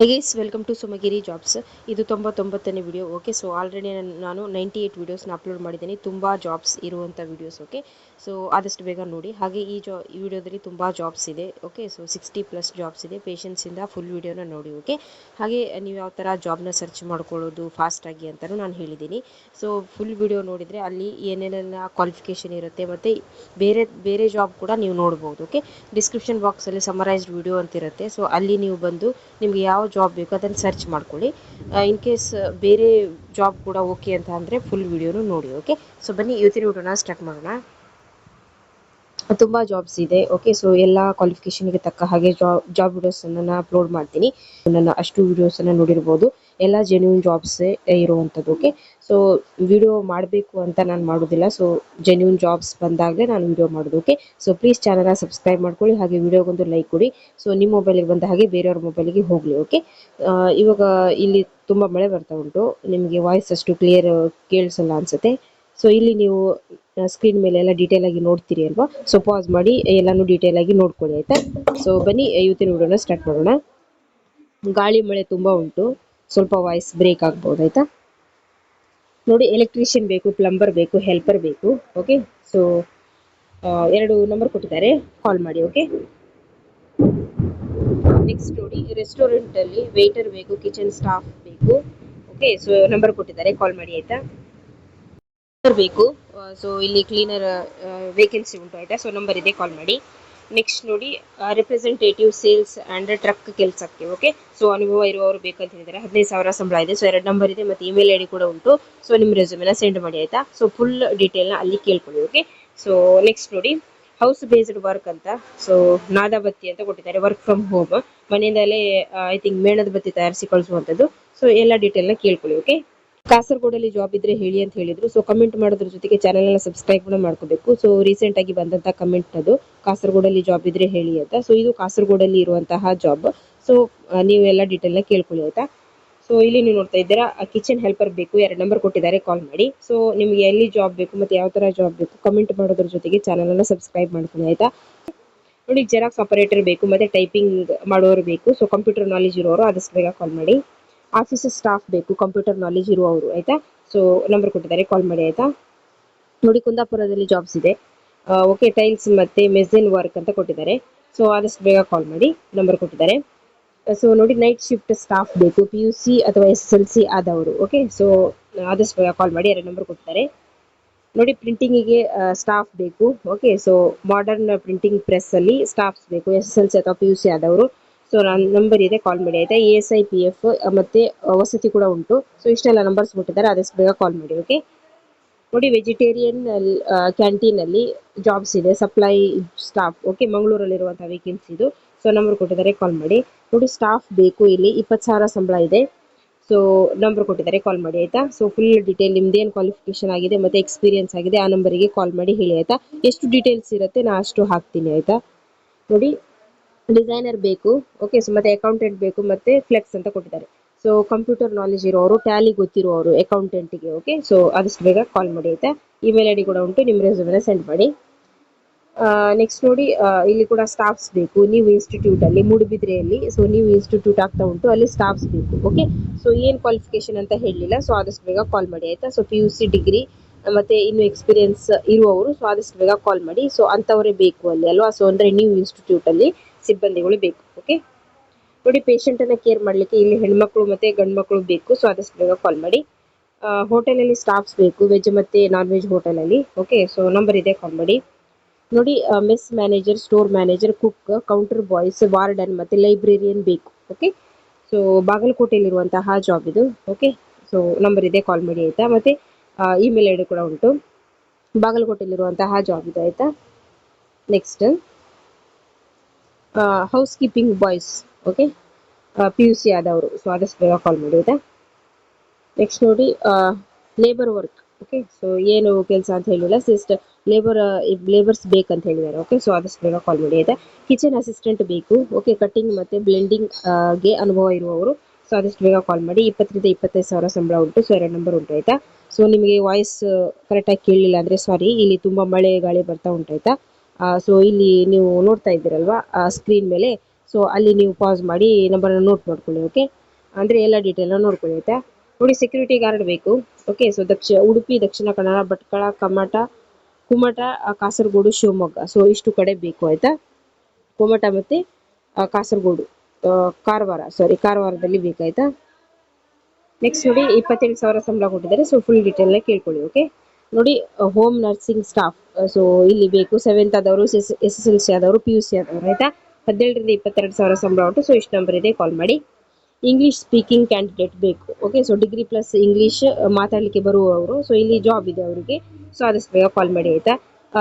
Guys welcome to Sumagiri jobs. ಇದು 99ನೇ video. Okay, so already ನಾನು 98 ವಿಡಿಯೋಸ್ನ ಅಪ್ಲೋಡ್ ಮಾಡಿದ್ದೀನಿ. ತುಂಬ ಜಾಬ್ಸ್ ಇರುವಂಥ ವಿಡಿಯೋಸ್. ಓಕೆ, ಸೊ ಆದಷ್ಟು ಬೇಗ ನೋಡಿ. ಹಾಗೆ ಈ ವಿಡಿಯೋದಲ್ಲಿ ತುಂಬ ಜಾಬ್ಸ್ ಇದೆ. ಓಕೆ, ಸೊ 60+ ಜಾಬ್ಸ್ ಇದೆ. ಪೇಷನ್ಸಿಂದ ಫುಲ್ ವಿಡಿಯೋನ ನೋಡಿ. ಓಕೆ, ಹಾಗೆ ನೀವು ಯಾವ ಥರ ಜಾಬ್ನ ಸರ್ಚ್ ಮಾಡ್ಕೊಳ್ಳೋದು ಫಾಸ್ಟಾಗಿ ಅಂತಲೂ ನಾನು ಹೇಳಿದ್ದೀನಿ. ಸೊ ಫುಲ್ ವಿಡಿಯೋ ನೋಡಿದರೆ ಅಲ್ಲಿ ಏನೇನೆಲ್ಲ ಕ್ವಾಲಿಫಿಕೇಷನ್ ಇರುತ್ತೆ ಮತ್ತು ಬೇರೆ ಬೇರೆ ಜಾಬ್ ಕೂಡ ನೀವು ನೋಡ್ಬೋದು. ಓಕೆ, ಡಿಸ್ಕ್ರಿಪ್ಷನ್ ಬಾಕ್ಸಲ್ಲಿ ಸಮರೈಸ್ಡ್ ವಿಡಿಯೋ ಅಂತಿರುತ್ತೆ. ಸೊ ಅಲ್ಲಿ ನೀವು ಬಂದು ನಿಮಗೆ ಯಾವ ಜಾಬ್ ಬೇಕು ಅದನ್ನು ಸರ್ಚ್ ಮಾಡ್ಕೊಳ್ಳಿ. ಇನ್ ಕೇಸ್ ಬೇರೆ ಜಾಬ್ ಕೂಡ ಓಕೆ ಅಂತ ಅಂದರೆ ಫುಲ್ ವಿಡಿಯೋನು ನೋಡಿ. ಓಕೆ, ಸೊ ಬನ್ನಿ ಇವತ್ತಿನ ವಿಡಿಯೋನ ಸ್ಟಾರ್ಟ್ ಮಾಡೋಣ. ತುಂಬ ಜಾಬ್ಸ್ ಇದೆ. ಓಕೆ, ಸೊ ಎಲ್ಲ ಕ್ವಾಲಿಫಿಕೇಷನ್ಗೆ ತಕ್ಕ ಹಾಗೆ ಜಾಬ್ ವಿಡಿಯೋಸನ್ನು ನಾನು ಅಪ್ಲೋಡ್ ಮಾಡ್ತೀನಿ. ನನ್ನ ಅಷ್ಟು ವಿಡಿಯೋಸನ್ನು ನೋಡಿರ್ಬೋದು. ಎಲ್ಲ ಜೆನ್ಯೂನ್ ಜಾಬ್ಸೇ ಇರುವಂಥದ್ದು. ಓಕೆ, ಸೊ ವಿಡಿಯೋ ಮಾಡಬೇಕು ಅಂತ ನಾನು ಮಾಡೋದಿಲ್ಲ. ಸೊ ಜೆನ್ಯೂನ್ ಜಾಬ್ಸ್ ಬಂದಾಗಲೇ ನಾನು ವಿಡಿಯೋ ಮಾಡೋದು. ಓಕೆ, ಸೊ ಪ್ಲೀಸ್ ಚಾನಲ್ನ ಸಬ್ಸ್ಕ್ರೈಬ್ ಮಾಡ್ಕೊಳ್ಳಿ. ಹಾಗೆ ವಿಡಿಯೋಗೊಂದು ಲೈಕ್ ಕೊಡಿ. ಸೊ ನಿಮ್ಮ ಮೊಬೈಲಿಗೆ ಬಂದ ಹಾಗೆ ಬೇರೆಯವ್ರ ಮೊಬೈಲಿಗೆ ಹೋಗಲಿ. ಓಕೆ, ಇವಾಗ ಇಲ್ಲಿ ತುಂಬ ಮಳೆ ಬರ್ತಾ ಉಂಟು. ನಿಮಗೆ ವಾಯ್ಸ್ ಅಷ್ಟು ಕ್ಲಿಯರ್ ಕೇಳಿಸಲ್ಲ ಅನಿಸುತ್ತೆ. ಸೊ ಇಲ್ಲಿ ನೀವು ಸ್ಕ್ರೀನ್ ಮೇಲೆ ಎಲ್ಲ ಡೀಟೇಲ್ ಆಗಿ ನೋಡ್ತೀರಿ ಅಲ್ವಾ. ಸೊ ಪಾಸ್ ಮಾಡಿ ಎಲ್ಲಾನು ಡೀಟೇಲ್ ಆಗಿ ನೋಡ್ಕೊಳ್ಳಿ, ಆಯ್ತಾ. ಸೊ ಬನ್ನಿ ಇವತ್ತಿನ ವಿಡಿಯೋನ ಸ್ಟಾರ್ಟ್ ಮಾಡೋಣ. ಗಾಳಿ ಮಳೆ ತುಂಬಾ ಉಂಟು, ಸ್ವಲ್ಪ ವಾಯ್ಸ್ ಬ್ರೇಕ್ ಆಗ್ಬೋದು, ಆಯ್ತಾ. ನೋಡಿ, ಎಲೆಕ್ಟ್ರಿಷಿಯನ್ ಬೇಕು, ಪ್ಲಂಬರ್ ಬೇಕು, ಹೆಲ್ಪರ್ ಬೇಕು. ಓಕೆ, ಸೊ 2 ನಂಬರ್ ಕೊಟ್ಟಿದ್ದಾರೆ, ಕಾಲ್ ಮಾಡಿ. ಓಕೆ, ನೆಕ್ಸ್ಟ್ ನೋಡಿ, ರೆಸ್ಟೋರೆಂಟ್ ಅಲ್ಲಿ ವೇಟರ್ ಬೇಕು, ಕಿಚನ್ ಸ್ಟಾಫ್ ಬೇಕು. ಓಕೆ, ಸೊ ನಂಬರ್ ಕೊಟ್ಟಿದ್ದಾರೆ, ಕಾಲ್ ಮಾಡಿ, ಆಯ್ತಾ. ಬೇಕು, ಸೊ ಇಲ್ಲಿ ಕ್ಲೀನರ್ ವೇಕೆನ್ಸಿ ಉಂಟು, ಆಯ್ತಾ. ಸೊ ನಂಬರ್ ಇದೆ, ಕಾಲ್ ಮಾಡಿ. ನೆಕ್ಸ್ಟ್ ನೋಡಿ, ರೆಪ್ರೆಸೆಂಟೇಟಿವ್ ಸೇಲ್ಸ್ ಅಂಡ್ ಟ್ರಕ್ ಕೆಲಸಕ್ಕೆ. ಓಕೆ, ಸೊ ಅನುಭವ ಇರುವವರು ಬೇಕಂತ ಹೇಳಿದ್ದಾರೆ. 15,000 ಸಂಬಳ ಇದೆ. ಸೊ 2 ನಂಬರ್ ಇದೆ ಮತ್ತು ಇಮೇಲ್ ಐಡಿ ಕೂಡ ಉಂಟು. ಸೊ ನಿಮ್ಮ ರೆಸ್ಯೂಮೆನ ಸೆಂಡ್ ಮಾಡಿ, ಆಯ್ತಾ. ಸೊ ಫುಲ್ ಡೀಟೇಲ್ನ ಅಲ್ಲಿ ಕೇಳ್ಕೊಳ್ಳಿ. ಓಕೆ, ಸೊ ನೆಕ್ಸ್ಟ್ ನೋಡಿ, ಹೌಸ್ ಬೇಸ್ಡ್ ವರ್ಕ್ ಅಂತ. ಸೊ ನಾದ ಬತ್ತಿ ಅಂತ ಕೊಟ್ಟಿದ್ದಾರೆ, ವರ್ಕ್ ಫ್ರಮ್ ಹೋಮ್, ಮನೆಯಿಂದಲೇ ಐ ಥಿಂಕ್ ಮೇಣದ ಬತ್ತಿ ತಯಾರಿಸಿ ಕಳಿಸುವಂಥದ್ದು. ಸೊ ಎಲ್ಲ ಡೀಟೇಲ್ನ ಕೇಳ್ಕೊಳ್ಳಿ. ಓಕೆ, ಕಾಸರಗೋಡಲ್ಲಿ ಜಾಬ್ ಇದ್ರೆ ಹೇಳಿ ಅಂತ ಹೇಳಿದ್ರು. ಸೊ ಕಮೆಂಟ್ ಮಾಡೋದ್ರ ಜೊತೆಗೆ ಚಾನೆಲ್ ಎಲ್ಲ ಸಬ್ಸ್ಕ್ರೈಬ್ ಕೂಡ ಮಾಡ್ಕೋಬೇಕು. ಸೊ ರೀಸೆಂಟ್ ಆಗಿ ಬಂದಂತ ಕಮೆಂಟ್ ಅದು, ಕಾಸರಗೋಡಲ್ಲಿ ಜಾಬ್ ಇದ್ರೆ ಹೇಳಿ ಅಂತ. ಸೊ ಇದು ಕಾಸರಗೋಡಲ್ಲಿ ಇರುವಂತಹ ಜಾಬ್. ಸೊ ನೀವು ಎಲ್ಲ ಡೀಟೇಲ್ನ ಕೇಳ್ಕೊಳ್ಳಿ, ಆಯ್ತಾ. ಸೊ ಇಲ್ಲಿ ನೀವು ನೋಡ್ತಾ ಇದ್ದೀರಾ, ಕಿಚನ್ ಹೆಲ್ಪರ್ ಬೇಕು, 2 ನಂಬರ್ ಕೊಟ್ಟಿದ್ದಾರೆ, ಕಾಲ್ ಮಾಡಿ. ಸೊ ನಿಮ್ಗೆ ಎಲ್ಲಿ ಜಾಬ್ ಬೇಕು ಮತ್ತೆ ಯಾವ ತರ ಜಾಬ್ ಬೇಕು ಕಮೆಂಟ್ ಮಾಡೋದ್ರ ಜೊತೆಗೆ ಚಾನೆಲ್ ಅನ್ನ ಸಬ್ಸ್ಕ್ರೈಬ್ ಮಾಡ್ಕೊಳ್ಳಿ, ಆಯ್ತಾ. ನೋಡಿ, ಜೆರಾಕ್ಸ್ ಆಪರೇಟರ್ ಬೇಕು ಮತ್ತೆ ಟೈಪಿಂಗ್ ಮಾಡೋರು ಬೇಕು. ಸೊ ಕಂಪ್ಯೂಟರ್ ನಾಲೆಜ್ ಇರೋರು ಆದಷ್ಟು ಬೇಗ ಕಾಲ್ ಮಾಡಿ. ಆಫೀಸರ್ ಸ್ಟಾಫ್ ಬೇಕು, ಕಂಪ್ಯೂಟರ್ ನಾಲೆಜ್ ಇರುವವರು, ಆಯ್ತಾ. ಸೊ ನಂಬರ್ ಕೊಟ್ಟಿದ್ದಾರೆ, ಕಾಲ್ ಮಾಡಿ, ಆಯ್ತಾ. ನೋಡಿ, ಕುಂದಾಪುರದಲ್ಲಿ ಜಾಬ್ಸ್ ಇದೆ. ಓಕೆ, ಟೈಲ್ಸ್ ಮತ್ತೆ ಮೆಸಿನ್ ವರ್ಕ್ ಅಂತ ಕೊಟ್ಟಿದ್ದಾರೆ. ಸೊ ಆದಷ್ಟು ಬೇಗ ಕಾಲ್ ಮಾಡಿ, ನಂಬರ್ ಕೊಟ್ಟಿದ್ದಾರೆ. ಸೊ ನೋಡಿ, ನೈಟ್ ಶಿಫ್ಟ್ ಸ್ಟಾಫ್ ಬೇಕು, PUC ಅಥವಾ SSLC ಆದವರು. ಓಕೆ, ಸೊ ಆದಷ್ಟು ಬೇಗ ಕಾಲ್ ಮಾಡಿ, 2 ನಂಬರ್ ಕೊಟ್ಟಿದ್ದಾರೆ. ನೋಡಿ, ಪ್ರಿಂಟಿಂಗಿಗೆ ಸ್ಟಾಫ್ ಬೇಕು. Okay, so modern printing press ಅಲ್ಲಿ ಸ್ಟಾಫ್ಸ್ ಬೇಕು, SSLC ಅಥವಾ PUC ಆದವರು. ಸೊ ನನ್ನ ನಂಬರ್ ಇದೆ, ಕಾಲ್ ಮಾಡಿ, ಆಯ್ತಾ. ESI PF ಮತ್ತೆ ವಸತಿ ಕೂಡ ಉಂಟು. ಸೊ ಇಷ್ಟೆಲ್ಲ ನಂಬರ್ಸ್ ಕೊಟ್ಟಿದ್ದಾರೆ, ಆದಷ್ಟು ಬೇಗ ಕಾಲ್ ಮಾಡಿ. ಓಕೆ, ನೋಡಿ, ವೆಜಿಟೇರಿಯನ್ ಕ್ಯಾಂಟೀನ್ ಅಲ್ಲಿ ಜಾಬ್ಸ್ ಇದೆ, ಸಪ್ಲೈ ಸ್ಟಾಫ್. ಓಕೆ, ಮಂಗಳೂರಲ್ಲಿರುವಂತಹ ವೇಕೆನ್ಸಿ ಇದು. ಸೊ ನಂಬರ್ ಕೊಟ್ಟಿದ್ದಾರೆ, ಕಾಲ್ ಮಾಡಿ. ನೋಡಿ, ಸ್ಟಾಫ್ ಬೇಕು, ಇಲ್ಲಿ 20,000 ಸಂಬಳ ಇದೆ. ಸೊ ನಂಬರ್ ಕೊಟ್ಟಿದ್ದಾರೆ, ಕಾಲ್ ಮಾಡಿ, ಆಯ್ತಾ. ಸೊ ಫುಲ್ ಡೀಟೇಲ್ ನಿಮ್ದೇನು ಕ್ವಾಲಿಫಿಕೇಶನ್ ಆಗಿದೆ ಮತ್ತೆ ಎಕ್ಸ್ಪೀರಿಯನ್ಸ್ ಆಗಿದೆ ಆ ನಂಬರಿಗೆ ಕಾಲ್ ಮಾಡಿ ಹೇಳಿ, ಆಯ್ತಾ. ಎಷ್ಟು ಡೀಟೇಲ್ಸ್ ಇರುತ್ತೆ ನಾ ಅಷ್ಟು ಹಾಕ್ತೀನಿ, ಆಯ್ತಾ. ನೋಡಿ, ಡಿಸೈನರ್ ಬೇಕು. ಓಕೆ, ಸೊ ಮತ್ತೆ ಅಕೌಂಟೆಂಟ್ ಬೇಕು ಮತ್ತೆ ಫ್ಲೆಕ್ಸ್ ಅಂತ ಕೊಟ್ಟಿದ್ದಾರೆ. ಸೊ ಕಂಪ್ಯೂಟರ್ ನಾಲೆಜ್ ಇರೋರು, ಟ್ಯಾಲಿ ಗೊತ್ತಿರೋರು ಅಕೌಂಟೆಂಟ್ಗೆ. ಓಕೆ, ಸೊ ಆದಷ್ಟು ಬೇಗ ಕಾಲ್ ಮಾಡಿ, ಆಯ್ತಾ. ಇಮೇಲ್ ಐಡಿ ಕೂಡ ಉಂಟು, ನಿಮ್ಮ ರೆಸ್ಯೂಮೆನ ಸೆಂಡ್ ಮಾಡಿ. ನೆಕ್ಸ್ಟ್ ನೋಡಿ, ಇಲ್ಲಿ ಕೂಡ ಸ್ಟಾಫ್ಸ್ ಬೇಕು. ನೀವು ಇನ್ಸ್ಟಿಟ್ಯೂಟ್ ಅಲ್ಲಿ ಮೂಡುಬಿದ್ರೆಯಲ್ಲಿ, ಸೊ ನೀವು ಇನ್ಸ್ಟಿಟ್ಯೂಟ್ ಆಗ್ತಾ ಉಂಟು, ಅಲ್ಲಿ ಸ್ಟಾಫ್ಸ್ ಬೇಕು. ಓಕೆ, ಸೊ ಏನ್ ಕ್ವಾಲಿಫಿಕೇಶನ್ ಅಂತ ಹೇಳಲಿಲ್ಲ. ಸೊ ಆದಷ್ಟು ಬೇಗ ಕಾಲ್ ಮಾಡಿ, ಆಯ್ತಾ. ಸೊ PUC ಡಿಗ್ರಿ ಮತ್ತೆ ಇನ್ನು ಎಕ್ಸ್ಪೀರಿಯನ್ಸ್ ಇರುವವರು. ಸೊ ಆದಷ್ಟು ಬೇಗ ಕಾಲ್ ಮಾಡಿ. ಸೊ ಅಂತವರೇ ಬೇಕು ಅಲ್ಲಿ ಅಲ್ವಾ. ಸೊ ಅಂದ್ರೆ ನೀವು ಇನ್ಸ್ಟಿಟ್ಯೂಟ್ ಅಲ್ಲಿ ಸಿಬ್ಬಂದಿಗಳು ಬೇಕು. ಓಕೆ, ನೋಡಿ, ಪೇಷಂಟ್ ಅನ್ನ ಕೇರ್ ಮಾಡ್ಲಿಕ್ಕೆ ಇಲ್ಲಿ ಹೆಣ್ಮಕ್ಳು ಮತ್ತೆ ಗಂಡು ಮಕ್ಕಳು ಬೇಕು. ಸೊ ಆದಷ್ಟು ಬೇಗ ಕಾಲ್ ಮಾಡಿ. ಹೋಟೆಲ್ ಅಲ್ಲಿ ಸ್ಟಾಫ್ಸ್ ಬೇಕು, ವೆಜ್ ಮತ್ತೆ ನಾನ್ ವೆಜ್ ಹೋಟೆಲ್ ಅಲ್ಲಿ. ಓಕೆ, ಸೊ ನಂಬರ್ ಇದೆ, ಕಾಲ್ ಮಾಡಿ. ನೋಡಿ, mess manager, store manager, cook, counter boys, warden ಮತ್ತೆ ಲೈಬ್ರೇರಿಯನ್ ಬೇಕು. ಓಕೆ, ಸೊ ಬಾಗಲಕೋಟೆಯಲ್ಲಿರುವಂತಹ ಜಾಬ್ ಇದು. ಓಕೆ, ಸೊ ನಂಬರ್ ಇದೆ, ಕಾಲ್ ಮಾಡಿ, ಆಯ್ತಾ. ಮತ್ತೆ ಇಮೇಲ್ ಐಡಿ ಕೂಡ ಉಂಟು. ಬಾಗಲಕೋಟೆಯಲ್ಲಿರುವಂತಹ ಜಾಬ್ ಇದು, ಆಯ್ತಾ. Next, house keeping boys. Okay, PUC ಆದವರು. ಸೊ ಆದಷ್ಟು ಬೇಗ ಕಾಲ್ ಮಾಡಿ, ಆಯ್ತಾ. ನೆಕ್ಸ್ಟ್ ನೋಡಿ, ಲೇಬರ್ ವರ್ಕ್. ಓಕೆ, ಸೊ ಏನು ಕೆಲಸ ಅಂತ ಹೇಳಿಲ್ಲ, ಸಿಸ್ಟ್ ಲೇಬರ್ಸ್ ಬೇಕಂತ ಹೇಳಿದ್ದಾರೆ. ಓಕೆ, ಸೊ ಆದಷ್ಟು ಬೇಗ ಕಾಲ್ ಮಾಡಿ, ಆಯ್ತಾ. ಕಿಚನ್ ಅಸಿಸ್ಟೆಂಟ್ ಬೇಕು. ಓಕೆ, ಕಟ್ಟಿಂಗ್ ಮತ್ತೆ ಬ್ಲೆಂಡಿಂಗ್ ಗೆ ಅನುಭವ ಇರುವವರು. ಸೊ ಆದಷ್ಟು ಬೇಗ ಕಾಲ್ ಮಾಡಿ. 20 ರಿಂದ 25,000 ಸಂಬಳ ಉಂಟು. ಸೊ 2 ನಂಬರ್ ಉಂಟು, ಆಯ್ತಾ. ಸೊ ನಿಮಗೆ ವಾಯ್ಸ್ ಕರೆಕ್ಟಾಗಿ ಕೇಳಲಿಲ್ಲ ಅಂದ್ರೆ ಸಾರಿ, ಇಲ್ಲಿ ತುಂಬಾ ಮಳೆ ಗಾಳಿ ಬರ್ತಾ ಉಂಟು, ಆಯ್ತಾ. ಸೊ ಇಲ್ಲಿ ನೀವು ನೋಡ್ತಾ ಇದ್ದೀರಲ್ವಾ ಸ್ಕ್ರೀನ್ ಮೇಲೆ. ಸೊ ಅಲ್ಲಿ ನೀವು ಪಾಸ್ ಮಾಡಿ ನಂಬರನ್ನು ನೋಟ್ ಮಾಡ್ಕೊಳ್ಳಿ. ಓಕೆ, ಅಂದರೆ ಎಲ್ಲ ಡೀಟೇಲ್ನ ನೋಡ್ಕೊಳ್ಳಿ ಆಯಿತಾ. ನೋಡಿ, ಸೆಕ್ಯೂರಿಟಿ ಗಾರ್ಡ್ ಬೇಕು. Okay, so Udupi, Dakshina Kannada, Bhatkal, Kumta, Kasaragod, Shivamogga, so ಇಷ್ಟು ಕಡೆ ಬೇಕು ಆಯಿತಾ. ಕುಮಟ ಮತ್ತು ಕಾಸರಗೋಡು, ಕಾರವಾರದಲ್ಲಿ ಬೇಕಾಯ್ತಾ. ನೆಕ್ಸ್ಟ್ ನೋಡಿ, 27,000 ಸಂಬಳ ಕೊಟ್ಟಿದ್ದಾರೆ. ಸೊ ಫುಲ್ ಡೀಟೇಲ್ನ ಕೇಳ್ಕೊಳ್ಳಿ. ಓಕೆ, ನೋಡಿ, ಹೋಮ್ ನರ್ಸಿಂಗ್ ಸ್ಟಾಫ್, ಸೊ ಇಲ್ಲಿ ಬೇಕು 7th ಆದವರು, SSLC ಆದವರು, PUC ಆದವರು ಆಯಿತಾ. 17ರಿಂದ 22,000 ಸಂಬಳ ಉಂಟು. ಸೊ ಇಷ್ಟು ನಂಬರ್ ಇದೆ, ಕಾಲ್ ಮಾಡಿ. ಇಂಗ್ಲೀಷ್ ಸ್ಪೀಕಿಂಗ್ ಕ್ಯಾಂಡಿಡೇಟ್ ಬೇಕು. Okay, so degree plus English ಮಾತಾಡಲಿಕ್ಕೆ ಬರುವವರು. ಸೊ ಇಲ್ಲಿ ಜಾಬ್ ಇದೆ ಅವರಿಗೆ. ಸೊ ಆದಷ್ಟು ಬೇಗ ಕಾಲ್ ಮಾಡಿ ಆಯಿತಾ.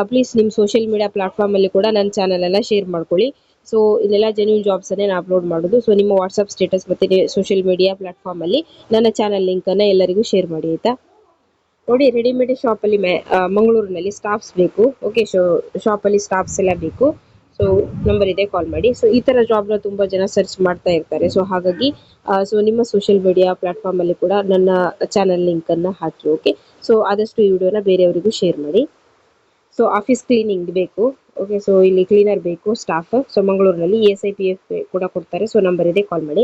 ಪ್ಲೀಸ್ ನಿಮ್ಮ ಸೋಷಿಯಲ್ ಮೀಡಿಯಾ ಪ್ಲಾಟ್ಫಾರ್ಮಲ್ಲಿ ಕೂಡ ನನ್ನ ಚಾನಲೆಲ್ಲ ಶೇರ್ ಮಾಡ್ಕೊಳ್ಳಿ. ಸೊ ಇಲ್ಲೆಲ್ಲ ಜೆನ್ಯೂನ್ ಜಾಬ್ಸನ್ನೇ ನಾನು ಅಪ್ಲೋಡ್ ಮಾಡೋದು. ಸೊ ನಿಮ್ಮ ವಾಟ್ಸಪ್ ಸ್ಟೇಟಸ್ ಮತ್ತು ಸೋಷಿಯಲ್ ಮೀಡಿಯಾ ಪ್ಲಾಟ್ಫಾರ್ಮಲ್ಲಿ ನನ್ನ ಚಾನಲ್ ಲಿಂಕನ್ನು ಎಲ್ಲರಿಗೂ ಶೇರ್ ಮಾಡಿ ಆಯಿತಾ. ನೋಡಿ, ರೆಡಿಮೇಡ್ ಶಾಪಲ್ಲಿ ಮಂಗಳೂರಿನಲ್ಲಿ ಸ್ಟಾಫ್ಸ್ ಬೇಕು. ಓಕೆ, ಸೊ ಶಾಪಲ್ಲಿ ಸ್ಟಾಫ್ಸ್ ಎಲ್ಲ ಬೇಕು. ಸೊ ನಂಬರ್ ಇದೆ, ಕಾಲ್ ಮಾಡಿ. ಸೊ ಈ ಥರ ಜಾಬ್ನ ತುಂಬ ಜನ ಸರ್ಚ್ ಮಾಡ್ತಾ ಇರ್ತಾರೆ. ಸೊ ಹಾಗಾಗಿ ಸೊ ನಿಮ್ಮ ಸೋಷಿಯಲ್ ಮೀಡಿಯಾ ಪ್ಲಾಟ್ಫಾರ್ಮಲ್ಲಿ ಕೂಡ ನನ್ನ ಚಾನಲ್ ಲಿಂಕನ್ನು ಹಾಕಿ. ಓಕೆ, ಸೊ ಆದಷ್ಟು ಈ ವಿಡಿಯೋನ ಬೇರೆಯವರಿಗೂ ಶೇರ್ ಮಾಡಿ. ಸೊ ಆಫೀಸ್ ಕ್ಲೀನಿಂಗ್ ಬೇಕು. ಓಕೆ, ಸೊ ಇಲ್ಲಿ ಕ್ಲೀನರ್ ಬೇಕು ಸ್ಟಾಫ್. ಸೊ ಮಂಗಳೂರಿನಲ್ಲಿ ESIPF ಕೂಡ ಕೊಡ್ತಾರೆ. ಸೊ ನಂಬರ್ ಇದೆ, ಕಾಲ್ ಮಾಡಿ.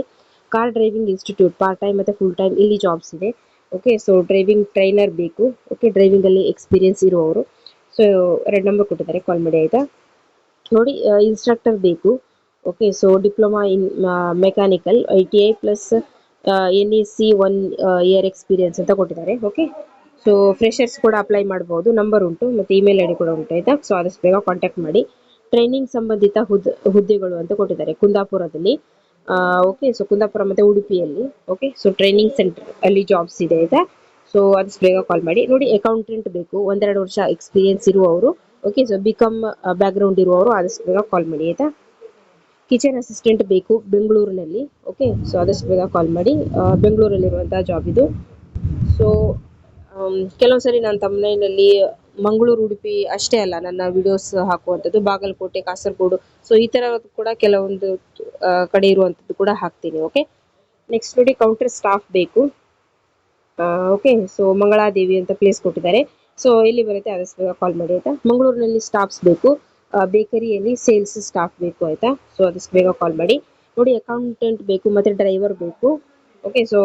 Car driving institute, part time ಮತ್ತು ಫುಲ್ ಟೈಮ್ ಇಲ್ಲಿ ಜಾಬ್ಸ್ ಇದೆ. ಓಕೆ, ಸೊ ಡ್ರೈವಿಂಗ್ ಟ್ರೈನರ್ ಬೇಕು. ಓಕೆ, ಡ್ರೈವಿಂಗಲ್ಲಿ ಎಕ್ಸ್ಪೀರಿಯನ್ಸ್ ಇರುವವರು. ಸೊ 2 ನಂಬರ್ ಕೊಟ್ಟಿದ್ದಾರೆ, ಕಾಲ್ ಮಾಡಿ ಆಯಿತಾ. ನೋಡಿ, ಇನ್ಸ್ಟ್ರಕ್ಟರ್ ಬೇಕು. Okay, so diploma in mechanical, ITI plus NEC 1 year experience ಅಂತ ಕೊಟ್ಟಿದ್ದಾರೆ. ಓಕೆ, ಸೊ ಫ್ರೆಷರ್ಸ್ ಕೂಡ ಅಪ್ಲೈ ಮಾಡ್ಬೋದು. ನಂಬರ್ ಉಂಟು ಮತ್ತು ಇಮೇಲ್ ID ಕೂಡ ಉಂಟು ಆಯಿತಾ. ಸೊ ಆದಷ್ಟು ಬೇಗ ಕಾಂಟ್ಯಾಕ್ಟ್ ಮಾಡಿ. ಟ್ರೈನಿಂಗ್ ಸಂಬಂಧಿತ ಹುದ್ದೆಗಳು ಅಂತ ಕೊಟ್ಟಿದ್ದಾರೆ ಕುಂದಾಪುರದಲ್ಲಿ. ಓಕೆ, ಸೊ ಕುಂದಾಪುರ ಮತ್ತು ಉಡುಪಿಯಲ್ಲಿ. ಓಕೆ, ಸೊ ಟ್ರೈನಿಂಗ್ ಸೆಂಟರ್ ಅಲ್ಲಿ ಜಾಬ್ಸ್ ಇದೆ ಆಯಿತಾ. ಸೊ ಆದಷ್ಟು ಬೇಗ ಕಾಲ್ ಮಾಡಿ. ನೋಡಿ, ಅಕೌಂಟೆಂಟ್ ಬೇಕು, 1-2 ವರ್ಷ ಎಕ್ಸ್ಪೀರಿಯನ್ಸ್ ಇರುವವರು. ಓಕೆ, ಸೊ BCom ಬ್ಯಾಕ್ಗ್ರೌಂಡ್ ಇರುವವರು ಆದಷ್ಟು ಬೇಗ ಕಾಲ್ ಮಾಡಿ ಆಯಿತಾ. ಕಿಚನ್ ಅಸಿಸ್ಟೆಂಟ್ ಬೇಕು ಬೆಂಗಳೂರಿನಲ್ಲಿ. ಓಕೆ, ಸೊ ಆದಷ್ಟು ಬೇಗ ಕಾಲ್ ಮಾಡಿ. ಬೆಂಗಳೂರಲ್ಲಿರುವಂಥ ಜಾಬ್ ಇದು. ಸೊ ಕೆಲವೊಂದ್ಸರಿ ನಾನು ತಮಿಳ್ನಲ್ಲಿ ಮಂಗಳೂರು, ಉಡುಪಿ ಅಷ್ಟೇ ಅಲ್ಲ ನನ್ನ ವಿಡಿಯೋಸ್ ಹಾಕುವಂಥದ್ದು, ಬಾಗಲಕೋಟೆ, ಕಾಸರಗೋಡು, ಸೊ ಈ ಥರ ಕೂಡ ಕೆಲವೊಂದು ಕಡೆ ಇರುವಂಥದ್ದು ಕೂಡ ಹಾಕ್ತೀನಿ. ಓಕೆ, ನೆಕ್ಸ್ಟ್ ನೋಡಿ, ಕೌಂಟರ್ ಸ್ಟಾಫ್ ಬೇಕು. ಓಕೆ, ಸೊ ಮಂಗಳಾದೇವಿ ಅಂತ ಪ್ಲೇಸ್ ಕೊಟ್ಟಿದ್ದಾರೆ. ಸೊ ಎಲ್ಲಿ ಬರುತ್ತೆ ಆದಷ್ಟು ಬೇಗ ಕಾಲ್ ಮಾಡಿ ಆಯಿತಾ. ಮಂಗಳೂರಿನಲ್ಲಿ ಸ್ಟಾಫ್ಸ್ ಬೇಕು. ಬೇಕರಿಯಲ್ಲಿ ಸೇಲ್ಸ್ ಸ್ಟಾಫ್ ಬೇಕು ಆಯಿತಾ. ಸೊ ಆದಷ್ಟು ಬೇಗ ಕಾಲ್ ಮಾಡಿ. ನೋಡಿ, ಅಕೌಂಟೆಂಟ್ ಬೇಕು ಮತ್ತು ಡ್ರೈವರ್ ಬೇಕು. ಓಕೆ, ಸೊ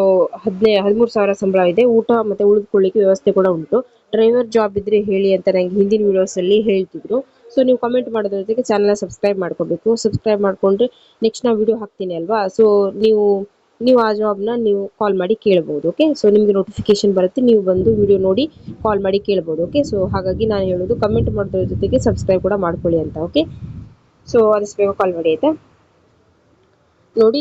13,000 ಸಂಬಳ ಇದೆ. ಊಟ ಮತ್ತು ಉಳಿದುಕೊಳ್ಳಿಕ್ಕೆ ವ್ಯವಸ್ಥೆ ಕೂಡ ಉಂಟು. ಡ್ರೈವರ್ ಜಾಬ್ ಇದ್ದರೆ ಹೇಳಿ ಅಂತ ನನಗೆ ಹಿಂದಿನ ವೀಡಿಯೋಸಲ್ಲಿ ಹೇಳ್ತಿದ್ರು. ಸೊ ನೀವು ಕಮೆಂಟ್ ಮಾಡೋದ್ರ ಜೊತೆಗೆ ಚಾನಲ್ನ ಸಬ್ಸ್ಕ್ರೈಬ್ ಮಾಡ್ಕೋಬೇಕು. ಸಬ್ಸ್ಕ್ರೈಬ್ ಮಾಡಿಕೊಂಡ್ರೆ ನೆಕ್ಸ್ಟ್ ನಾನು ವಿಡಿಯೋ ಹಾಕ್ತೀನಿ ಅಲ್ವಾ. ಸೊ ನೀವು ಆ ಜಾಬ್ನ ನೀವು ಕಾಲ್ ಮಾಡಿ ಕೇಳ್ಬೋದು. ಓಕೆ, ಸೊ ನಿಮಗೆ ನೋಟಿಫಿಕೇಶನ್ ಬರುತ್ತೆ, ನೀವು ಬಂದು ವಿಡಿಯೋ ನೋಡಿ ಕಾಲ್ ಮಾಡಿ ಕೇಳ್ಬೋದು. ಓಕೆ, ಸೊ ಹಾಗಾಗಿ ನಾನು ಹೇಳೋದು ಕಮೆಂಟ್ ಮಾಡೋದ್ರ ಜೊತೆಗೆ ಸಬ್ಸ್ಕ್ರೈಬ್ ಕೂಡ ಮಾಡ್ಕೊಳ್ಳಿ ಅಂತ. ಓಕೆ, ಸೊ ಆದಷ್ಟು ಬೇಗ ಕಾಲ್ ಮಾಡಿ ಆಯಿತಾ. ನೋಡಿ,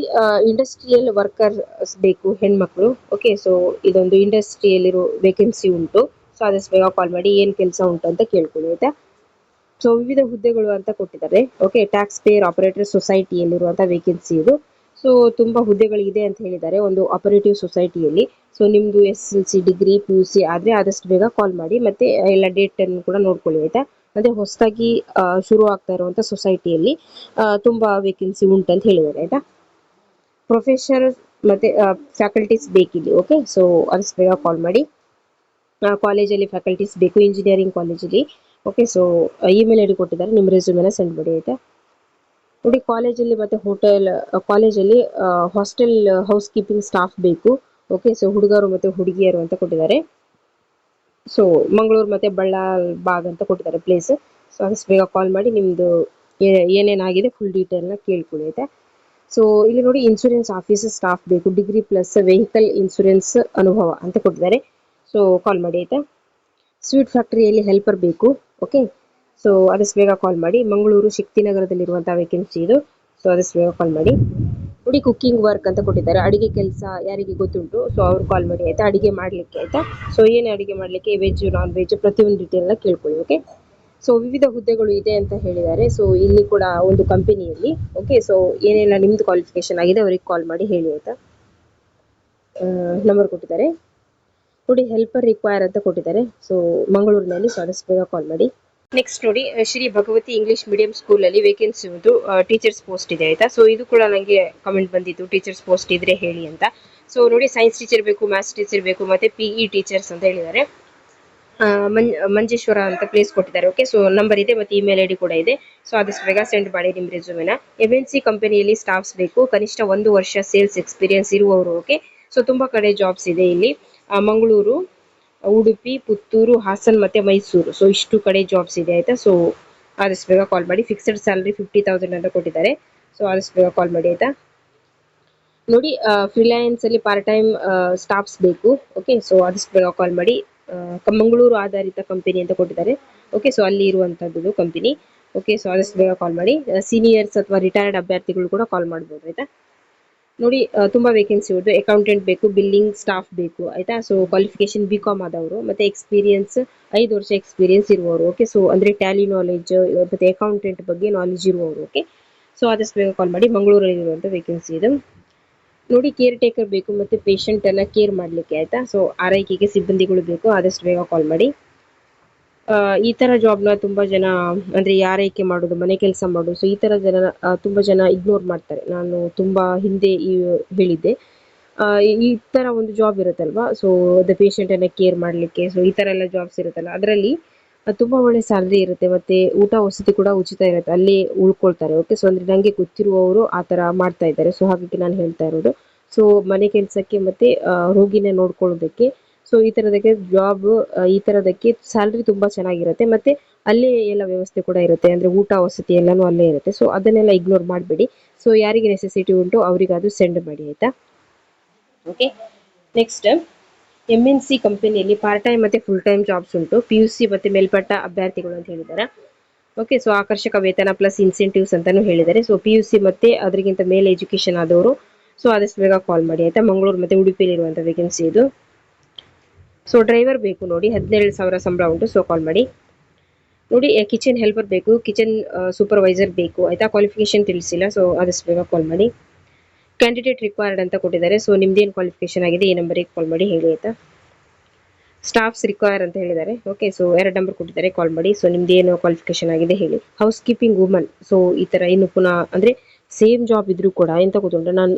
ಇಂಡಸ್ಟ್ರಿಯಲ್ ವರ್ಕರ್ಸ್ ಬೇಕು ಹೆಣ್ಮಕ್ಳು. ಓಕೆ, ಸೊ ಇದೊಂದು ಇಂಡಸ್ಟ್ರಿಯಲ್ಲಿರೋ ವೇಕೆನ್ಸಿ ಉಂಟು. ಸೊ ಆದಷ್ಟು ಬೇಗ ಕಾಲ್ ಮಾಡಿ, ಏನು ಕೆಲಸ ಉಂಟು ಅಂತ ಕೇಳ್ಕೊಳ್ಳಿ ಆಯಿತಾ. ಸೊ ವಿವಿಧ ಹುದ್ದೆಗಳು ಅಂತ ಕೊಟ್ಟಿದ್ದಾರೆ. ಓಕೆ, ಟ್ಯಾಕ್ಸ್ ಪೇಯರ್ ಆಪರೇಟರ್ ಸೊಸೈಟಿಯಲ್ಲಿರುವಂಥ ವೇಕೆನ್ಸಿ ಇದು. ಸೊ ತುಂಬ ಹುದ್ದೆಗಳಿದೆ ಅಂತ ಹೇಳಿದ್ದಾರೆ ಒಂದು ಆಪರೇಟಿವ್ ಸೊಸೈಟಿಯಲ್ಲಿ. ಸೊ ನಿಮ್ಮದು SSLC ಡಿಗ್ರಿ PUC ಆದರೆ ಆದಷ್ಟು ಬೇಗ ಕಾಲ್ ಮಾಡಿ. ಮತ್ತು ಎಲ್ಲ ಡೇಟನ್ನು ಕೂಡ ನೋಡ್ಕೊಳ್ಳಿ ಆಯಿತಾ. ಅಂದರೆ ಹೊಸದಾಗಿ ಶುರು ಆಗ್ತಾ ಇರುವಂಥ ಸೊಸೈಟಿಯಲ್ಲಿ ತುಂಬ ವೇಕೆನ್ಸಿ ಉಂಟು ಅಂತ ಹೇಳಿದ್ದಾರೆ ಆಯಿತಾ. ಪ್ರೊಫೆಸರ್ ಮತ್ತು ಫ್ಯಾಕಲ್ಟೀಸ್ ಬೇಕಿದೆ. ಓಕೆ, ಸೊ ಆದಷ್ಟು ಬೇಗ ಕಾಲ್ ಮಾಡಿ. ಕಾಲೇಜಲ್ಲಿ ಫ್ಯಾಕಲ್ಟೀಸ್ ಬೇಕು, ಇಂಜಿನಿಯರಿಂಗ್ ಕಾಲೇಜಲ್ಲಿ. ಓಕೆ, ಸೊ ಇಮೇಲ್ ID ಕೊಟ್ಟಿದ್ದಾರೆ, ನಿಮ್ಮ ರೆಸ್ಯೂಮೆನ ಸೆಂಡ್ ಮಾಡಿ ಆಯಿತಾ. ನೋಡಿ, ಕಾಲೇಜಲ್ಲಿ ಮತ್ತು ಕಾಲೇಜಲ್ಲಿ ಹಾಸ್ಟೆಲ್ ಹೌಸ್ ಕೀಪಿಂಗ್ ಸ್ಟಾಫ್ ಬೇಕು. ಓಕೆ, ಸೊ ಹುಡುಗರು ಮತ್ತು ಹುಡುಗಿಯರು ಅಂತ ಕೊಟ್ಟಿದ್ದಾರೆ. ಸೊ ಮಂಗಳೂರು ಮತ್ತು ಬಾಗ್ ಅಂತ ಕೊಟ್ಟಿದ್ದಾರೆ ಪ್ಲೇಸ್. ಸೊ ಆದಷ್ಟು ಬೇಗ ಕಾಲ್ ಮಾಡಿ, ನಿಮ್ಮದು ಏನೇನಾಗಿದೆ ಫುಲ್ ಡೀಟೇಲ್ನ ಕೇಳ್ಕೊಳ್ಳಿ ಆಯಿತಾ. ಸೊ ಇಲ್ಲಿ ನೋಡಿ, ಇನ್ಶೂರೆನ್ಸ್ ಆಫೀಸರ್ ಸ್ಟಾಫ್ ಬೇಕು, ಡಿಗ್ರಿ ಪ್ಲಸ್ ವೆಹಿಕಲ್ ಇನ್ಶೂರೆನ್ಸ್ ಅನುಭವ ಅಂತ ಕೊಟ್ಟಿದ್ದಾರೆ. ಸೊ ಕಾಲ್ ಮಾಡಿ ಆಯಿತಾ. ಸ್ವೀಟ್ ಫ್ಯಾಕ್ಟ್ರಿಯಲ್ಲಿ ಹೆಲ್ಪರ್ ಬೇಕು. ಓಕೆ, ಸೊ ಆದಷ್ಟು ಬೇಗ ಕಾಲ್ ಮಾಡಿ. ಮಂಗಳೂರು ಶಕ್ತಿನಗರದಲ್ಲಿರುವಂಥ ವೇಕೆನ್ಸಿ ಇದು. ಸೊ ಆದಷ್ಟು ಬೇಗ ಕಾಲ್ ಮಾಡಿ. ನೋಡಿ, ಕುಕ್ಕಿಂಗ್ ವರ್ಕ್ ಅಂತ ಕೊಟ್ಟಿದ್ದಾರೆ, ಅಡುಗೆ ಕೆಲಸ ಯಾರಿಗೆ ಗೊತ್ತುಂಟು ಸೊ ಅವ್ರು ಕಾಲ್ ಮಾಡಿ ಆಯಿತಾ. ಅಡುಗೆ ಮಾಡಲಿಕ್ಕೆ ಆಯಿತಾ. ಸೊ ಏನು ಅಡುಗೆ ಮಾಡಲಿಕ್ಕೆ, ವೆಜ್ ನಾನ್ ವೆಜ್ ಪ್ರತಿಯೊಂದು ಡೀಟೇಲ್ನ ಕೇಳ್ಕೊಳ್ಳಿ. ಓಕೆ, ಸೊ ವಿವಿಧ ಹುದ್ದೆಗಳು ಇದೆ ಅಂತ ಹೇಳಿದ್ದಾರೆ. ಸೊ ಇಲ್ಲಿ ಕೂಡ ಒಂದು ಕಂಪನಿಯಲ್ಲಿ. ಓಕೆ, ಸೊ ಏನೆಲ್ಲ ನಿಮ್ಮದು ಕ್ವಾಲಿಫಿಕೇಶನ್ ಆಗಿದೆ ಅವರಿಗೆ ಕಾಲ್ ಮಾಡಿ ಹೇಳಿ ಆಯಿತಾ. ನಂಬರ್ ಕೊಟ್ಟಿದ್ದಾರೆ. ನೋಡಿ, ಹೆಲ್ಪರ್ ರಿಕ್ವೈರ್ ಅಂತ ಕೊಟ್ಟಿದ್ದಾರೆ. ಸೊ ಮಂಗಳೂರಿನಲ್ಲಿ. ಸೊ ಆದಷ್ಟು ಬೇಗ ಕಾಲ್ ಮಾಡಿ. ನೆಕ್ಸ್ಟ್ ನೋಡಿ, ಶ್ರೀ ಭಗವತಿ ಇಂಗ್ಲಿಷ್ ಮೀಡಿಯಂ ಸ್ಕೂಲಲ್ಲಿ ವೇಕೆನ್ಸಿ ಒಂದು ಟೀಚರ್ಸ್ ಪೋಸ್ಟ್ ಇದೆ ಆಯಿತಾ. ಸೊ ಇದು ಕೂಡ ನನಗೆ ಕಮೆಂಟ್ ಬಂದಿತ್ತು, ಟೀಚರ್ಸ್ ಪೋಸ್ಟ್ ಇದ್ರೆ ಹೇಳಿ ಅಂತ. ಸೊ ನೋಡಿ, ಸೈನ್ಸ್ ಟೀಚರ್ ಬೇಕು, ಮ್ಯಾಥ್ಸ್ ಟೀಚರ್ ಬೇಕು ಮತ್ತು PE ಟೀಚರ್ಸ್ ಅಂತ ಹೇಳಿದ್ದಾರೆ. ಮಂಜೇಶ್ವರ ಅಂತ ಪ್ಲೇಸ್ ಕೊಟ್ಟಿದ್ದಾರೆ. ಓಕೆ, ಸೊ ನಂಬರ್ ಇದೆ ಮತ್ತೆ ಇಮೇಲ್ ಐಡಿ ಕೂಡ ಇದೆ. ಸೊ ಆದಷ್ಟು ಬೇಗ ಸೆಂಡ್ ಮಾಡಿ ನಿಮ್ಮ ರೆಸ್ಯೂಮೆನ. MNC ಕಂಪನಿಯಲ್ಲಿ ಸ್ಟಾಫ್ಸ್ ಬೇಕು, ಕನಿಷ್ಠ 1 ವರ್ಷ ಸೇಲ್ಸ್ ಎಕ್ಸ್ಪೀರಿಯನ್ಸ್ ಇರುವವರು. ಓಕೆ, ಸೊ ತುಂಬಾ ಕಡೆ ಜಾಬ್ಸ್ ಇದೆ ಇಲ್ಲಿ. ಮಂಗಳೂರು, ಉಡುಪಿ, ಪುತ್ತೂರು, ಹಾಸನ್ ಮತ್ತೆ ಮೈಸೂರು. ಸೊ ಇಷ್ಟು ಕಡೆ ಜಾಬ್ಸ್ ಇದೆ ಆಯ್ತಾ. ಸೊ ಆದಷ್ಟು ಬೇಗ ಕಾಲ್ ಮಾಡಿ. ಫಿಕ್ಸ್ಡ್ ಸ್ಯಾಲರಿ 50,000 ಅಂತ ಕೊಟ್ಟಿದ್ದಾರೆ. ಸೊ ಆದಷ್ಟು ಬೇಗ ಕಾಲ್ ಮಾಡಿ ಆಯ್ತಾ. ನೋಡಿ, ಫ್ರೀಲಾನ್ಸ್ ಅಲ್ಲಿ ಪಾರ್ಟ್ ಟೈಮ್ ಸ್ಟಾಫ್ಸ್ ಬೇಕು. ಓಕೆ, ಸೊ ಆದಷ್ಟು ಬೇಗ ಕಾಲ್ ಮಾಡಿ. ಮಂಗಳೂರು ಆಧಾರಿತ ಕಂಪನಿ ಅಂತ ಕೊಟ್ಟಿದ್ದಾರೆ. ಓಕೆ, ಸೊ ಅಲ್ಲಿ ಇರುವಂತದ್ದು ಕಂಪನಿ. ಓಕೆ, ಸೊ ಆದಷ್ಟು ಬೇಗ ಕಾಲ್ ಮಾಡಿ. ಸೀನಿಯರ್ಸ್ ಅಥವಾ ರಿಟೈರ್ಡ್ ಅಭ್ಯರ್ಥಿಗಳು ಕೂಡ ಕಾಲ್ ಮಾಡ್ಬೋದು ಆಯ್ತಾ. ನೋಡಿ, ತುಂಬಾ ವೇಕೆನ್ಸಿ ಉಂಟು. ಅಕೌಂಟೆಂಟ್ ಬೇಕು, ಬಿಲ್ಲಿಂಗ್ ಸ್ಟಾಫ್ ಬೇಕು ಆಯ್ತಾ. ಸೊ ಕ್ವಾಲಿಫಿಕೇಶನ್ BCom ಆದವರು ಮತ್ತೆ ಎಕ್ಸ್ಪೀರಿಯನ್ಸ್ 5 ವರ್ಷ ಎಕ್ಸ್ಪೀರಿಯನ್ಸ್ ಇರುವವರು. ಓಕೆ, ಸೊ ಅಂದ್ರೆ ಟ್ಯಾಲಿ ನಾಲೆಜ್ ಮತ್ತೆ ಅಕೌಂಟೆಂಟ್ ಬಗ್ಗೆ ನಾಲೆಜ್ ಇರುವವರು. ಓಕೆ, ಸೊ ಆದಷ್ಟು ಬೇಗ ಕಾಲ್ ಮಾಡಿ. ಮಂಗಳೂರಲ್ಲಿ ಇರುವಂತ ವೇಕೆನ್ಸಿ ಇದು. ನೋಡಿ, ಕೇರ್ ಟೇಕರ್ ಬೇಕು ಮತ್ತೆ ಪೇಷಂಟ್ ಅನ್ನ ಕೇರ್ ಮಾಡ್ಲಿಕ್ಕೆ ಆಯ್ತಾ. ಸೊ ಆರೈಕೆಗೆ ಸಿಬ್ಬಂದಿಗಳು ಬೇಕು, ಆದಷ್ಟು ಬೇಗ ಕಾಲ್ ಮಾಡಿ. ಈ ತರ ಜಾಬ್ ನ ತುಂಬಾ ಜನ ಅಂದ್ರೆ ಆರೈಕೆ ಮಾಡೋದು, ಮನೆ ಕೆಲಸ ಮಾಡೋದು, ಸೊ ಈ ತರ ಜನ ತುಂಬಾ ಜನ ಇಗ್ನೋರ್ ಮಾಡ್ತಾರೆ. ನಾನು ತುಂಬಾ ಹಿಂದೆ ಹೇಳಿದ್ದೆ, ಈ ತರ ಒಂದು ಜಾಬ್ ಇರುತ್ತಲ್ವಾ, ಸೊ ದ ಪೇಷಂಟ್ ಅನ್ನ ಕೇರ್ ಮಾಡ್ಲಿಕ್ಕೆ. ಸೊ ಈ ತರ ಎಲ್ಲ ಜಾಬ್ಸ್ ಇರುತ್ತಲ್ಲ, ಅದರಲ್ಲಿ ತುಂಬಾ ಒಳ್ಳೆ ಸ್ಯಾಲರಿ ಇರುತ್ತೆ ಮತ್ತೆ ಊಟ ವಸತಿ ಕೂಡ ಉಚಿತ ಇರುತ್ತೆ, ಅಲ್ಲಿ ಉಳ್ಕೊಳ್ತಾರೆ. ಓಕೆ, ಸೊ ಅಂದ್ರೆ ನಂಗೆ ಗೊತ್ತಿರುವವರು ಆ ತರ ಮಾಡ್ತಾ ಇದ್ದಾರೆ. ಸೊ ಹಾಗಾಗಿ ನಾನು ಹೇಳ್ತಾ ಇರೋದು. ಸೊ ಮನೆ ಕೆಲ್ಸಕ್ಕೆ ಮತ್ತೆ ರೋಗಿನ ನೋಡ್ಕೊಳ್ಳೋದಕ್ಕೆ, ಸೊ ಈ ತರದಕ್ಕೆ ಜಾಬ್, ಈ ತರದಕ್ಕೆ ಸ್ಯಾಲರಿ ತುಂಬಾ ಚೆನ್ನಾಗಿರುತ್ತೆ. ಮತ್ತೆ ಅಲ್ಲೇ ಎಲ್ಲ ವ್ಯವಸ್ಥೆ ಕೂಡ ಇರುತ್ತೆ, ಅಂದ್ರೆ ಊಟ ವಸತಿ ಎಲ್ಲಾನು ಅಲ್ಲೇ ಇರುತ್ತೆ. ಸೊ ಅದನ್ನೆಲ್ಲ ಇಗ್ನೋರ್ ಮಾಡಬೇಡಿ. ಸೊ ಯಾರಿಗೆ ನೆಸೆಸಿಟಿ ಉಂಟು ಅವರಿಗೆ ಅದು ಸೆಂಡ್ ಮಾಡಿ ಆಯ್ತಾ. ಓಕೆ, ನೆಕ್ಸ್ಟ್ MNC ಕಂಪನಿಯಲ್ಲಿ ಪಾರ್ಟ್ ಟೈಮ್ ಮತ್ತೆ ಫುಲ್ ಟೈಮ್ ಜಾಬ್ಸ್ ಉಂಟು. PUC ಮತ್ತೆ ಮೇಲ್ಪಟ್ಟ ಅಭ್ಯರ್ಥಿಗಳು ಅಂತ ಹೇಳಿದ್ದಾರೆ. ಓಕೆ, ಸೊ ಆಕರ್ಷಕ ವೇತನ ಪ್ಲಸ್ ಇನ್ಸೆಂಟಿವ್ಸ್ ಅಂತಾನು ಹೇಳಿದ್ದಾರೆ. ಸೊ PUC ಮತ್ತೆ ಅದರಿಗಿಂತ ಮೇಲೆ ಎಜುಕೇಶನ್ ಆದವರು. ಸೊ ಆದಷ್ಟು ಬೇಗ ಕಾಲ್ ಮಾಡಿ ಆಯ್ತಾ. ಮಂಗಳೂರು ಮತ್ತೆ ಉಡುಪಿಯಲ್ಲಿ ಇರುವಂತ ವೇಕೆನ್ಸಿ ಇದು. ಸೊ ಡ್ರೈವರ್ ಬೇಕು ನೋಡಿ, 17,000 ಸಂಬಳ ಉಂಟು. ಸೊ ಕಾಲ್ ಮಾಡಿ. ನೋಡಿ, ಕಿಚನ್ ಹೆಲ್ಪರ್ ಬೇಕು, ಕಿಚನ್ ಸೂಪರ್ವೈಸರ್ ಬೇಕು ಆಯ್ತಾ. ಕ್ವಾಲಿಫಿಕೇಶನ್ ತಿಳಿಸಿಲ್ಲ. ಸೊ ಆದಷ್ಟು ಬೇಗ ಕಾಲ್ ಮಾಡಿ. ಕ್ಯಾಂಡಿಡೇಟ್ ರಿಕ್ವೈರ್ಡ್ ಅಂತ ಕೊಟ್ಟಿದ್ದಾರೆ. ಸೊ ನಿಮ್ದೇನು ಕ್ವಾಲಿಫಿಕೇಶನ್ ಆಗಿದೆ ಈ ನಂಬರಿಗೆ ಕಾಲ್ ಮಾಡಿ ಹೇಳಿ ಆಯ್ತಾ. ಸ್ಟಾಫ್ಸ್ ರಿಕ್ವೈರ್ ಅಂತ ಹೇಳಿದ್ದಾರೆ. ಓಕೆ, ಸೊ 2 ನಂಬರ್ ಕೊಟ್ಟಿದ್ದಾರೆ, ಕಾಲ್ ಮಾಡಿ. ಸೊ ನಿಮ್ದೇನು ಕ್ವಾಲಿಫಿಕೇಶನ್ ಆಗಿದೆ ಹೇಳಿ. House keeping woman. ಸೊ ಈ ತರ ಇನ್ನು ಪುನಃ ಅಂದ್ರೆ ಸೇಮ್ ಜಾಬ್ ಇದ್ರೂ ಕೂಡ ಎಂತ ಗೊತ್ತುಂಟು, ನಾನು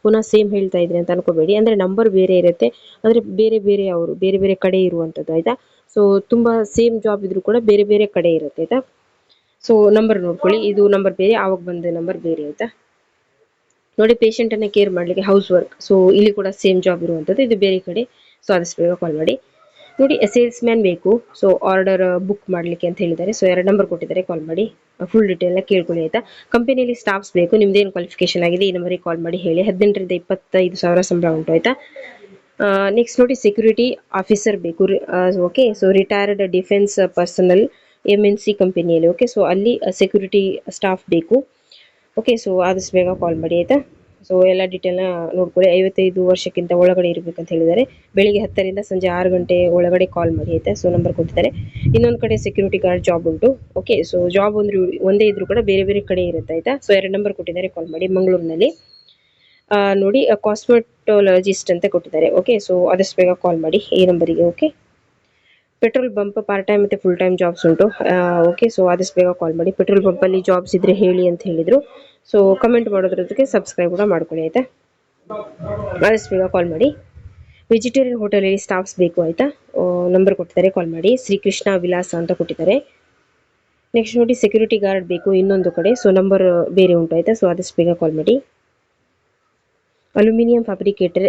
ಪುನಃ ಸೇಮ್ ಹೇಳ್ತಾ ಇದ್ದೀನಿ ಅಂತ ಅನ್ಕೋಬೇಡಿ. ಅಂದ್ರೆ ನಂಬರ್ ಬೇರೆ ಇರುತ್ತೆ, ಅಂದ್ರೆ ಬೇರೆ ಬೇರೆ ಅವರು ಬೇರೆ ಬೇರೆ ಕಡೆ ಇರುವಂತದ್ದು ಆಯ್ತಾ. ಸೊ ತುಂಬಾ ಸೇಮ್ ಜಾಬ್ ಇದ್ರೂ ಕೂಡ ಬೇರೆ ಬೇರೆ ಕಡೆ ಇರುತ್ತೆ ಆಯ್ತಾ. ಸೊ ನಂಬರ್ ನೋಡ್ಕೊಳ್ಳಿ, ಇದು ನಂಬರ್ ಬೇರೆ, ಆವಾಗ ಬಂದ ನಂಬರ್ ಬೇರೆ ಆಯ್ತಾ. ನೋಡಿ, ಪೇಷಂಟ್ ಅನ್ನ ಕೇರ್ ಮಾಡ್ಲಿಕ್ಕೆ ಹೌಸ್ ವರ್ಕ್. ಸೊ ಇಲ್ಲಿ ಕೂಡ ಸೇಮ್ ಜಾಬ್ ಇರುವಂತದ್ದು, ಇದು ಬೇರೆ ಕಡೆ. ಸೊ ಆದಷ್ಟು ಬೇಗ ಕಾಲ್ ಮಾಡಿ. ನೋಡಿ, ಸೇಲ್ಸ್ ಮ್ಯಾನ್ ಬೇಕು. ಸೊ ಆರ್ಡರ್ ಬುಕ್ ಮಾಡ್ಲಿಕ್ಕೆ ಅಂತ ಹೇಳಿದ್ದಾರೆ. ಸೊ 2 ನಂಬರ್ ಕೊಟ್ಟಿದ್ದಾರೆ, ಕಾಲ್ ಮಾಡಿ. ಫುಲ್ ಡೀಟೇಲ್ ಕೇಳ್ಕೊಳ್ಳಿ ಆಯ್ತಾ. ಕಂಪನಿಯಲ್ಲಿ ಸ್ಟಾಫ್ಸ್ ಬೇಕು, ನಿಮ್ದೇನು ಕ್ವಾಲಿಫಿಕೇಶನ್ ಆಗಿದೆ ಈ ನಂಬರಿಗೆ ಕಾಲ್ ಮಾಡಿ ಹೇಳಿ. 18ರಿಂದ 25,000 ಸಂಬಳ ಉಂಟು ಆಯ್ತಾ. ನೆಕ್ಸ್ಟ್ ನೋಡಿ, ಸೆಕ್ಯೂರಿಟಿ ಆಫೀಸರ್ ಬೇಕು. Okay, so retired defence personal MNC ಕಂಪನಿಯಲ್ಲಿ. ಓಕೆ, ಸೊ ಅಲ್ಲಿ ಸೆಕ್ಯೂರಿಟಿ ಸ್ಟಾಫ್ ಬೇಕು. ಓಕೆ, ಸೊ ಆದಷ್ಟು ಬೇಗ ಕಾಲ್ ಮಾಡಿ ಆಯ್ತಾ. ಸೊ ಎಲ್ಲ ಡೀಟೇಲ್ನ ನೋಡ್ಕೊಳ್ಳಿ. 55 ವರ್ಷಕ್ಕಿಂತ ಒಳಗಡೆ ಇರಬೇಕಂತ ಹೇಳಿದ್ದಾರೆ. ಬೆಳಿಗ್ಗೆ 10ರಿಂದ ಸಂಜೆ 6 ಗಂಟೆ ಒಳಗಡೆ ಕಾಲ್ ಮಾಡಿ ಆಯ್ತಾ. ಸೊ ನಂಬರ್ ಕೊಟ್ಟಿದ್ದಾರೆ. ಇನ್ನೊಂದು ಕಡೆ ಸೆಕ್ಯೂರಿಟಿ ಗಾರ್ಡ್ ಜಾಬ್ ಉಂಟು. ಓಕೆ, ಸೊ ಜಾಬ್ ಅಂದ್ರೆ ಒಂದೇ ಇದ್ರೂ ಕೂಡ ಬೇರೆ ಬೇರೆ ಕಡೆ ಇರುತ್ತೆ ಆಯ್ತಾ. ಸೊ 2 ನಂಬರ್ ಕೊಟ್ಟಿದ್ದಾರೆ, ಕಾಲ್ ಮಾಡಿ. ಮಂಗಳೂರಿನಲ್ಲಿ ನೋಡಿ, ಕಾಸ್ಮೆಟೋಲಜಿಸ್ಟ್ ಅಂತ ಕೊಟ್ಟಿದ್ದಾರೆ. ಓಕೆ, ಸೊ ಆದಷ್ಟು ಬೇಗ ಕಾಲ್ ಮಾಡಿ ಈ ನಂಬರಿಗೆ. Okay, petrol bump part time ಮತ್ತೆ ಫುಲ್ ಟೈಮ್ ಜಾಬ್ಸ್ ಉಂಟು. ಓಕೆ, ಸೊ ಆದಷ್ಟು ಬೇಗ ಕಾಲ್ ಮಾಡಿ. ಪೆಟ್ರೋಲ್ ಬಂಪ್ ಅಲ್ಲಿ ಜಾಬ್ಸ್ ಇದ್ರೆ ಹೇಳಿ ಅಂತ ಹೇಳಿದ್ರು. ಸೊ ಕಮೆಂಟ್ ಮಾಡೋದ್ರೊಂದಿಗೆ ಸಬ್ಸ್ಕ್ರೈಬ್ ಕೂಡ ಮಾಡ್ಕೊಳ್ಳಿ ಆಯ್ತಾ. ಆದಷ್ಟು ಬೇಗ ಕಾಲ್ ಮಾಡಿ. ವೆಜಿಟೇರಿಯನ್ ಹೋಟೆಲ್ ಅಲ್ಲಿ ಸ್ಟಾಫ್ಸ್ ಬೇಕು ಆಯ್ತಾ. ನಂಬರ್ ಕೊಟ್ಟಿದ್ದಾರೆ, ಕಾಲ್ ಮಾಡಿ. ಶ್ರೀಕೃಷ್ಣ ವಿಲಾಸ ಅಂತ ಕೊಟ್ಟಿದ್ದಾರೆ. ನೆಕ್ಸ್ಟ್ ನೋಡಿ, ಸೆಕ್ಯೂರಿಟಿ ಗಾರ್ಡ್ ಬೇಕು ಇನ್ನೊಂದು ಕಡೆ. ಸೊ ನಂಬರ್ ಬೇರೆ ಉಂಟು ಆಯ್ತಾ. ಸೊ ಆದಷ್ಟು ಬೇಗ ಕಾಲ್ ಮಾಡಿ. ಅಲ್ಯೂಮಿನಿಯಂ ಫ್ಯಾಬ್ರಿಕೇಟರ್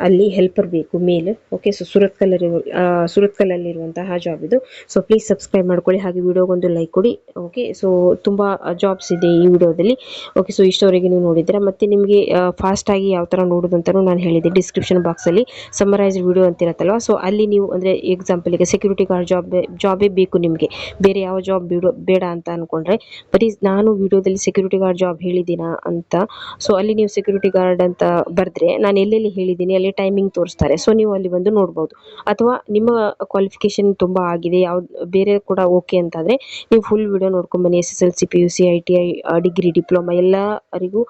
ಅಲ್ಲಿ ಹೆಲ್ಪರ್ ಬೇಕು ಮೇಲ್. ಓಕೆ, ಸೊ ಸುರತ್ಕಲ್ಲಲ್ಲಿ ಇರುವಂತಹ ಜಾಬ್ ಇದು. ಸೊ ಪ್ಲೀಸ್ ಸಬ್ಸ್ಕ್ರೈಬ್ ಮಾಡ್ಕೊಳ್ಳಿ, ಹಾಗೆ ವಿಡಿಯೋಗೊಂದು ಲೈಕ್ ಕೊಡಿ. ಓಕೆ, ಸೊ ತುಂಬಾ ಜಾಬ್ಸ್ ಇದೆ ಈ ವಿಡಿಯೋದಲ್ಲಿ. ಓಕೆ, ಸೊ ಇಷ್ಟವರೆಗೆ ನೀವು ನೋಡಿದ್ರೆ ಮತ್ತೆ ನಿಮಗೆ ಫಾಸ್ಟ್ ಆಗಿ ಯಾವ ತರ ನೋಡೋದಂತಾನು ನಾನು ಹೇಳಿದ್ದೆ. ಡಿಸ್ಕ್ರಿಪ್ಷನ್ ಬಾಕ್ಸ್ ಅಲ್ಲಿ ಸಮರೈಸ್ಡ್ ವಿಡಿಯೋ ಅಂತ ಇರುತ್ತಲ್ವಾ, ಸೊ ಅಲ್ಲಿ ನೀವು ಅಂದ್ರೆ ಎಕ್ಸಾಂಪಲ್ ಈಗ ಸೆಕ್ಯೂರಿಟಿ ಗಾರ್ಡ್ ಜಾಬೇ ಬೇಕು ನಿಮಗೆ, ಬೇರೆ ಯಾವ ಜಾಬ್ ಬೇಡ ಅಂತ ಅನ್ಕೊಂಡ್ರೆ ಬರೀ ನಾನು ವಿಡಿಯೋದಲ್ಲಿ ಸೆಕ್ಯೂರಿಟಿ ಗಾರ್ಡ್ ಜಾಬ್ ಹೇಳಿದ್ದೀನ ಅಂತ, ಸೊ ಅಲ್ಲಿ ನೀವು ಸೆಕ್ಯೂರಿಟಿ ಗಾರ್ಡ್ ಅಂತ ಬರ್ದ್ರೆ ನಾನು ಎಲ್ಲೆಲ್ಲಿ ಹೇಳಿದ್ದೀನಿ ಅಲ್ಲಿ ಟೈಮಿಂಗ್ ತೋರಿಸ್ತಾರೆ. ಸೊ ನೀವು ಅಲ್ಲಿ ಬಂದು ನೋಡ್ಬೋದು. ಅಥವಾ ನಿಮ್ಮ ಕ್ವಾಲಿಫಿಕೇಶನ್ ತುಂಬಾ ಆಗಿದೆ, ಬೇರೆ ಕೂಡ ಓಕೆ ಅಂತಂದ್ರೆ ನೀವು ಫುಲ್ ವಿಡಿಯೋ ನೋಡ್ಕೊಂಡ್ ಬನ್ನಿ. SSLC PUC ITI degree diploma ಎಲ್ಲರಿಗೂ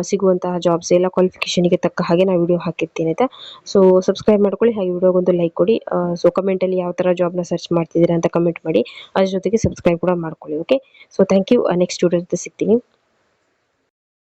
ಸಿಗುವಂತಹ ಜಾಬ್ಸ್ ಎಲ್ಲ ಕ್ವಾಲಿಫಿಕೇಶನ್ಗೆ ತಕ್ಕ ಹಾಗೆ ನಾವು ವಿಡಿಯೋ ಹಾಕಿರ್ತೀನಿ ಆಯ್ತಾ. ಸೊ ಸಬ್ಸ್ಕ್ರೈಬ್ ಮಾಡ್ಕೊಳ್ಳಿ, ಹಾಗೆ ವಿಡಿಯೋಗೊಂದು ಲೈಕ್ ಕೊಡಿ. ಸೊ ಕಮೆಂಟ್ ಅಲ್ಲಿ ಯಾವ ತರ ಜಾಬ್ನ ಸರ್ಚ್ ಮಾಡ್ತಿದ್ದೀರಾ ಅಂತ ಕಮೆಂಟ್ ಮಾಡಿ, ಅದ್ರ ಜೊತೆಗೆ ಸಬ್ಸ್ಕ್ರೈಬ್ ಕೂಡ ಮಾಡ್ಕೊಳ್ಳಿ. Okay, so thank you. Next video ಸಿಗ್ತೀನಿ.